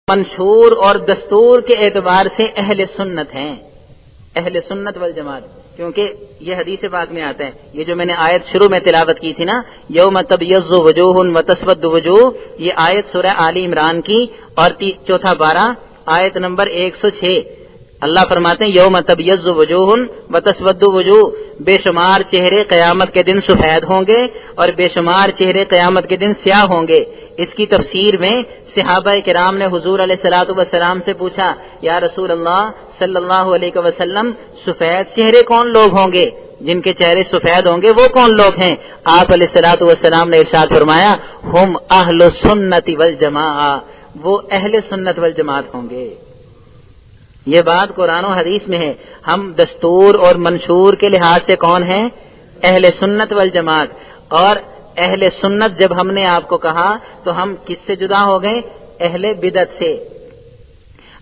منشور اور دستور کے اعتبار سے اہل سنت ہیں، اہل سنت والجماعت، کیونکہ یہ حدیث پاک میں آتا ہے. یہ جو میں نے آیت شروع میں تلاوت کی تھی نا، یوم تبیض وجوہ وتسود وجوہ، یہ آیت سورہ آل عمران کی اور چوتھا بارہ آیت نمبر 106. اللہ فرماتے ہیں یوم تبیض وجوہ وتسود وجوہ، بے شمار چہرے قیامت کے دن سفید ہوں گے اور بے شمار چہرے قیامت کے دن سیاہ ہوں گے. اس کی تفسیر میں صحابہ کرام نے حضور علیہ الصلوۃ والسلام سے پوچھا، یا رسول اللہ صلی اللہ علیہ وسلم، سفید چہرے کون لوگ ہوں گے؟ جن کے چہرے سفید ہوں گے وہ کون لوگ ہیں؟ آپ علیہ الصلوۃ والسلام نے ارشاد فرمایا، ہم اہل سنت والجماعہ، وہ اہل سنت والجماعت ہوں گے. یہ بات قرآن و حدیث میں ہے. ہم دستور اور منشور کے لحاظ سے کون ہیں؟ اہل سنت والجماعت. اور اہل سنت جب ہم نے آپ کو کہا تو ہم کس سے جدا ہو گئے؟ اہل بدعت سے.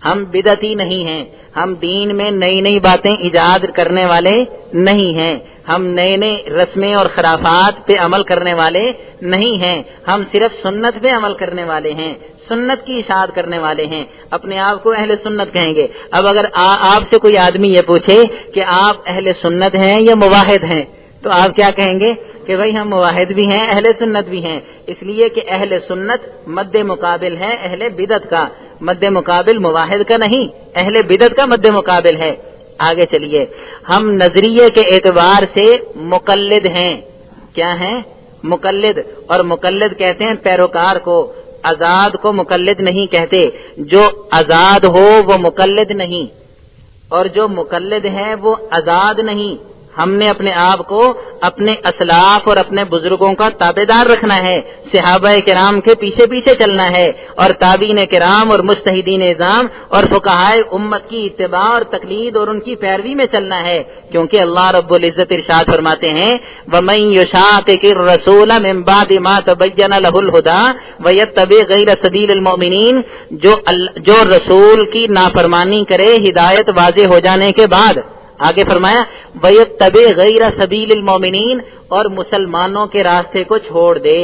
ہم بدعتی نہیں ہیں، ہم دین میں نئی نئی باتیں ایجاد کرنے والے نہیں ہیں، ہم نئے نئے رسمیں اور خرافات پہ عمل کرنے والے نہیں ہیں، ہم صرف سنت پہ عمل کرنے والے ہیں، سنت کی اشاعت کرنے والے ہیں، اپنے آپ کو اہل سنت کہیں گے. اب اگر آپ سے کوئی آدمی یہ پوچھے کہ آپ اہل سنت ہیں یا موحد ہیں تو آپ کیا کہیں گے؟ کہ بھئی ہم موحد بھی ہیں، اہل سنت بھی ہیں. اس لیے کہ اہل سنت مد مقابل ہے اہل بدعت کا، مد مقابل موحد کا نہیں، اہل بدعت کا مد مقابل ہے. آگے چلیے، ہم نظریے کے اعتبار سے مقلد ہیں. کیا ہیں؟ مقلد. اور مقلد کہتے ہیں پیروکار کو، آزاد کو مقلد نہیں کہتے. جو آزاد ہو وہ مقلد نہیں، اور جو مقلد ہے وہ آزاد نہیں. ہم نے اپنے آپ کو اپنے اسلاف اور اپنے بزرگوں کا تابعدار رکھنا ہے، صحابہ کرام کے پیچھے پیچھے چلنا ہے، اور تابعین کرام اور مجتہدین اعظام اور فقہائے امت کی اتباع اور تقلید اور ان کی پیروی میں چلنا ہے. کیونکہ اللہ رب العزت ارشاد فرماتے ہیں، وَمَن يُشَاقِقِ الرَّسُولَ مِن بَعْدِ مَا تَبَيَّنَ لَهُ الْهُدَىٰ وَيَتَّبِعْ غَيْرَ سَبِيلِ الْمُؤْمِنِينَ، جو رسول کی نافرمانی کرے ہدایت واضح ہو جانے کے بعد. آگے فرمایا وَيَتَّبِعْ غَيْرَ سَبِيلِ الْمُؤْمِنِينَ، اور مسلمانوں کے راستے کو چھوڑ دے،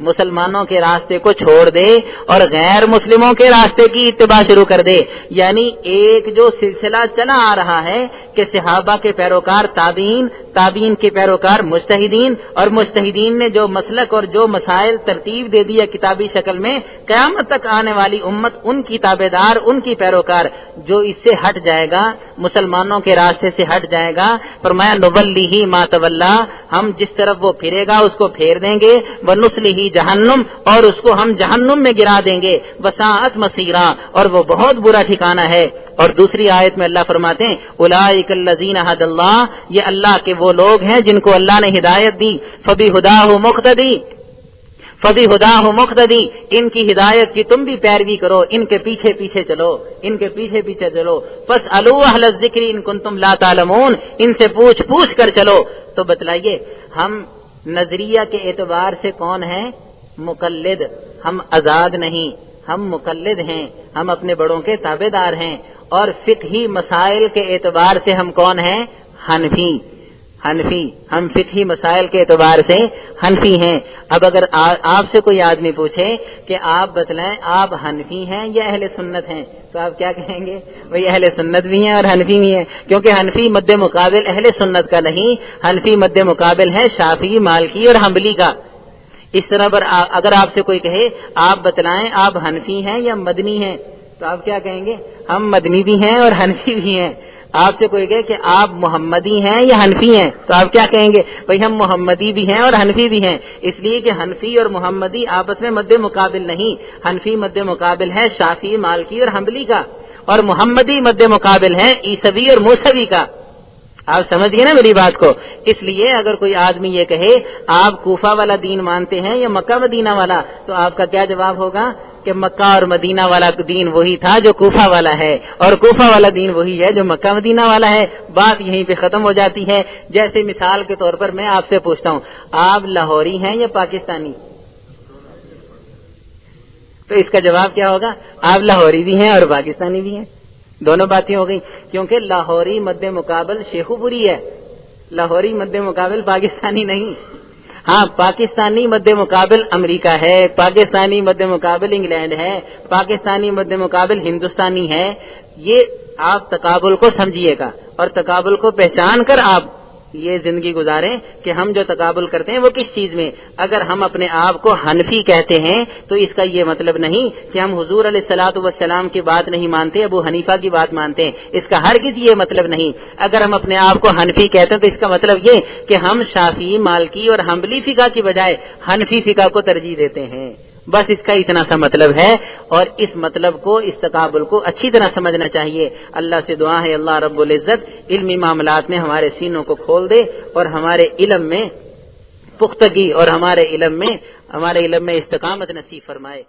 مسلمانوں کے راستے کو چھوڑ دے اور غیر مسلموں کے راستے کی اتباع شروع کر دے. یعنی ایک جو سلسلہ چلا آ رہا ہے کہ صحابہ کے پیروکار تابعین، تابعین کے پیروکار مجتہدین، اور مجتہدین نے جو مسلک اور جو مسائل ترتیب دے دیا کتابی شکل میں، قیامت تک آنے والی امت ان کی تابعدار، ان کی پیروکار. جو اس سے ہٹ جائے گا، مسلمانوں کے راستے سے ہٹ جائے گا، فرمایا نُوَلِّهِ مَا تَوَلَّىٰ، ہم جس طرف وہ پھرے گا اس کو پھیر دیں گے، وَنُصْلِهِ جہنم، اور اس کو ہم جہنم میں گرا دیں گے، وَسَاءَتْ مَصِيرًا، اور وہ بہت برا ٹھکانہ ہے. اور دوسری آیت میں اللہ فرماتے ہیں اولئک الذین ھدی اللہ، یہ اللہ کے وہ لوگ ہیں جن کو اللہ نے ہدایت دی. فبہداہ مقتدی، فبہداہ مقتدی، ان کی ہدایت کی تم بھی پیروی کرو، ان کے پیچھے پیچھے چلو، ان کے پیچھے پیچھے چلو. فاسألوا اہل الذکر ان کنتم لا تعلمون، ان سے پوچھ کر چلو. تو بتلائیے ہم نظریہ کے اعتبار سے کون ہیں؟ مقلد. ہم آزاد نہیں، ہم مقلد ہیں، ہم اپنے بڑوں کے تابعدار ہیں. اور فقہی مسائل کے اعتبار سے ہم کون ہیں؟ حنفی. حنفی، ہم فقہی مسائل کے اعتبار سے حنفی ہیں. اب اگر آپ سے کوئی آدمی پوچھے کہ آپ بتلائیں آپ حنفی ہیں یا اہل سنت ہیں، تو آپ کیا کہیں گے؟ وہی اہل سنت بھی ہیں اور حنفی بھی ہیں. کیونکہ حنفی مد مقابل اہل سنت کا نہیں، حنفی مد مقابل ہے شافعی، مالکی اور حنبلی کا. اس طرح پر اگر آپ سے کوئی کہے آپ بتلائیں آپ حنفی ہیں یا مدنی ہیں، تو آپ کیا کہیں گے؟ ہم مدنی بھی ہیں اور حنفی بھی ہیں. آپ سے کوئی کہے کہ آپ محمدی ہیں یا حنفی ہیں، تو آپ کیا کہیں گے؟ بھئی ہم محمدی بھی ہیں اور حنفی بھی ہیں. اس لیے کہ حنفی اور محمدی آپس میں مد مقابل نہیں. حنفی مد مقابل ہے شافعی، مالکی اور حنبلی کا، اور محمدی مد مقابل ہے عیسوی اور موسوی کا. آپ سمجھیے نا میری بات کو. اس لیے اگر کوئی آدمی یہ کہے آپ کوفہ والا دین مانتے ہیں یا مکہ مدینہ والا، تو آپ کا کیا جواب ہوگا؟ کہ مکہ اور مدینہ والا دین وہی تھا جو کوفہ والا ہے، اور کوفہ والا دین وہی ہے جو مکہ مدینہ والا ہے. بات یہیں پہ ختم ہو جاتی ہے. جیسے مثال کے طور پر میں آپ سے پوچھتا ہوں آپ لاہوری ہیں یا پاکستانی، تو اس کا جواب کیا ہوگا؟ آپ لاہوری بھی ہیں اور پاکستانی بھی ہیں. دونوں باتیں ہو گئی. کیونکہ لاہوری مد مقابل شیخو پوری ہے، لاہوری مد مقابل پاکستانی نہیں. ہاں پاکستانی مد مقابل امریکہ ہے، پاکستانی مد مقابل انگلینڈ ہے، پاکستانی مد مقابل ہندوستانی ہے، یہ آپ تقابل کو سمجھیے گا اور تقابل کو پہچان کر آپ یہ زندگی گزاریں کہ ہم جو تقابل کرتے ہیں وہ کس چیز میں. اگر ہم اپنے آپ کو حنفی کہتے ہیں تو اس کا یہ مطلب نہیں کہ ہم حضور علیہ الصلوۃ والسلام کی بات نہیں مانتے، ابو حنیفہ کی بات مانتے ہیں، اس کا ہرگز یہ مطلب نہیں. اگر ہم اپنے آپ کو حنفی کہتے ہیں تو اس کا مطلب یہ کہ ہم شافعی، مالکی اور حنبلی فقہ کی بجائے حنفی فقہ کو ترجیح دیتے ہیں. بس اس کا اتنا سا مطلب ہے، اور اس مطلب کو، اس تقابل کو اچھی طرح سمجھنا چاہیے. اللہ سے دعا ہے اللہ رب العزت علمی معاملات میں ہمارے سینوں کو کھول دے اور ہمارے علم میں پختگی اور ہمارے علم میں استقامت نصیب فرمائے.